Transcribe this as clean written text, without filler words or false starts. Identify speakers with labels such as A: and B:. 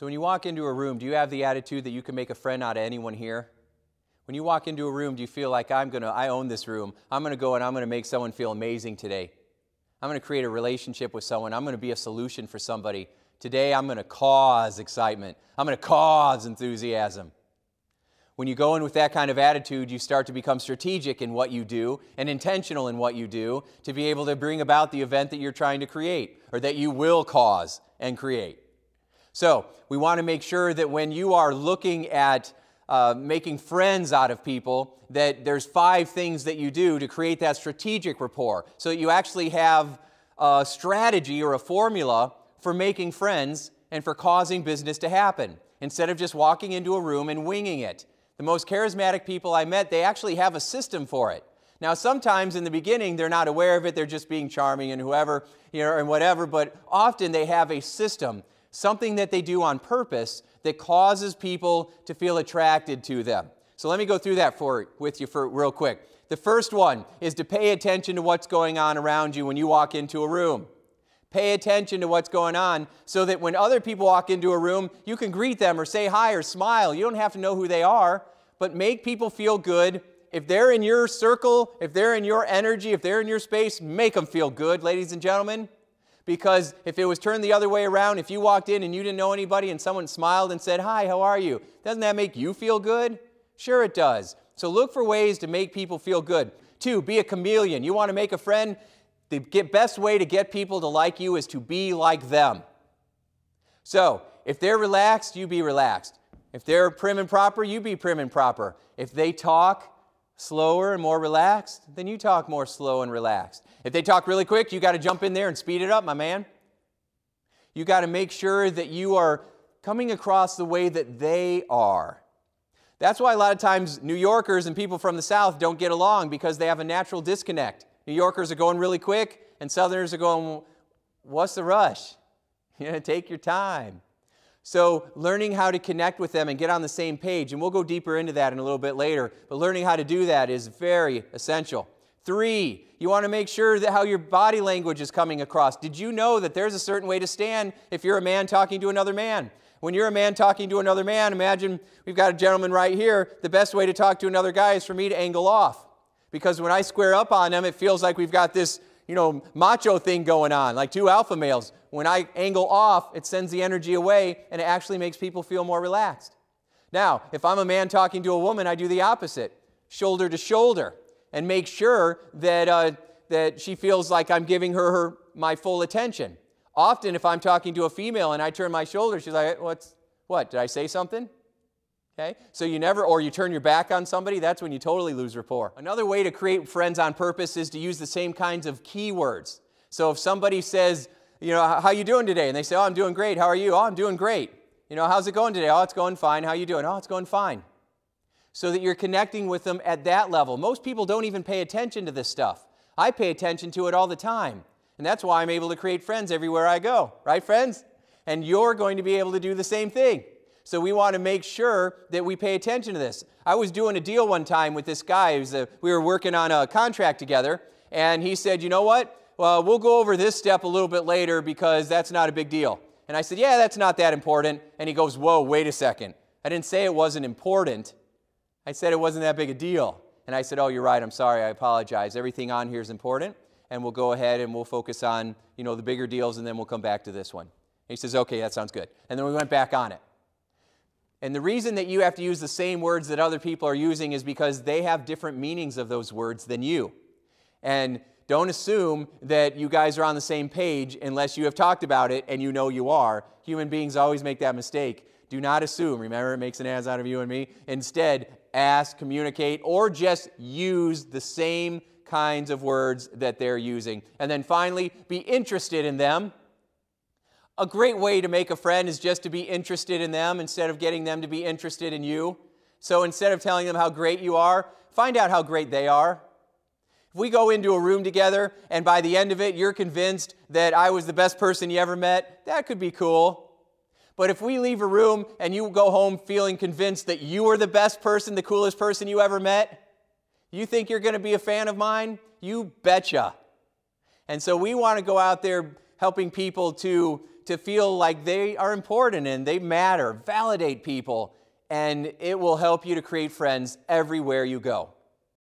A: So when you walk into a room, do you have the attitude that you can make a friend out of anyone here? When you walk into a room, do you feel like I own this room. I'm going to go and I'm going to make someone feel amazing today. I'm going to create a relationship with someone. I'm going to be a solution for somebody. Today I'm going to cause excitement. I'm going to cause enthusiasm. When you go in with that kind of attitude, you start to become strategic in what you do and intentional in what you do to be able to bring about the event that you're trying to create or that you will cause and create. So we want to make sure that when you are looking at making friends out of people, that there's 5 things that you do to create that strategic rapport so that you actually have a strategy or a formula for making friends and for causing business to happen instead of just walking into a room and winging it. The most charismatic people I met, they actually have a system for it. Now, sometimes in the beginning, they're not aware of it. They're just being charming and whoever, and whatever. But often they have a system, something that they do on purpose that causes people to feel attracted to them. So let me go through that with you real quick. The first one is to pay attention to what's going on around you when you walk into a room. Pay attention to what's going on so that when other people walk into a room, you can greet them or say hi or smile. You don't have to know who they are, but make people feel good. If they're in your circle, if they're in your energy, if they're in your space, make them feel good, ladies and gentlemen. Because if it was turned the other way around, if you walked in and you didn't know anybody and someone smiled and said, "Hi, how are you?" Doesn't that make you feel good? Sure it does. So look for ways to make people feel good. 2, be a chameleon. You want to make a friend? The best way to get people to like you is to be like them. So, if they're relaxed, you be relaxed. If they're prim and proper, you be prim and proper. If they talk slower and more relaxed, then you talk more slow and relaxed. If they talk really quick, you got to jump in there and speed it up, my man. You got to make sure that you are coming across the way that they are. That's why a lot of times New Yorkers and people from the South don't get along, because they have a natural disconnect. New Yorkers are going really quick, and Southerners are going, what's the rush? Take your time. So learning how to connect with them and get on the same page, and we'll go deeper into that in a little bit later, but learning how to do that is very essential. 3, you want to make sure that how your body language is coming across. Did you know that there's a certain way to stand if you're a man talking to another man? When you're a man talking to another man, imagine we've got a gentleman right here. The best way to talk to another guy is for me to angle off. Because when I square up on them, it feels like we've got this, macho thing going on, like 2 alpha males. When I angle off, it sends the energy away, and it actually makes people feel more relaxed. Now, if I'm a man talking to a woman, I do the opposite, shoulder to shoulder, and make sure that she feels like I'm giving her my full attention. Often, if I'm talking to a female and I turn my shoulder, she's like, what, did I say something? Okay? So you turn your back on somebody, that's when you totally lose rapport. Another way to create friends on purpose is to use the same kinds of keywords. So if somebody says, how you doing today? And they say, oh, I'm doing great. How are you? Oh, I'm doing great. How's it going today? Oh, it's going fine. How you doing? Oh, it's going fine. So that you're connecting with them at that level. Most people don't even pay attention to this stuff. I pay attention to it all the time. And that's why I'm able to create friends everywhere I go. Right, friends? And you're going to be able to do the same thing. So we want to make sure that we pay attention to this. I was doing a deal one time with this guy. We were working on a contract together, and he said, you know what? Well, we'll go over this step a little bit later because that's not a big deal. And I said, yeah, that's not that important. And he goes, whoa, wait a second. I didn't say it wasn't important. I said it wasn't that big a deal. And I said, oh, you're right. I'm sorry. I apologize. Everything on here is important, and we'll go ahead and we'll focus on, the bigger deals, and then we'll come back to this one. And he says, okay, that sounds good. And then we went back on it. And the reason that you have to use the same words that other people are using is because they have different meanings of those words than you. And don't assume that you guys are on the same page unless you have talked about it and you are. Human beings always make that mistake. Do not assume. Remember, it makes an ass out of you and me. Instead, ask, communicate, or just use the same kinds of words that they're using. And then finally, be interested in them. A great way to make a friend is just to be interested in them instead of getting them to be interested in you. So instead of telling them how great you are, find out how great they are. If we go into a room together and by the end of it you're convinced that I was the best person you ever met, that could be cool. But if we leave a room and you go home feeling convinced that you are the best person, the coolest person you ever met, you think you're going to be a fan of mine? You betcha. And so we want to go out there helping people to to feel like they are important and they matter. Validate people, and it will help you to create friends everywhere you go.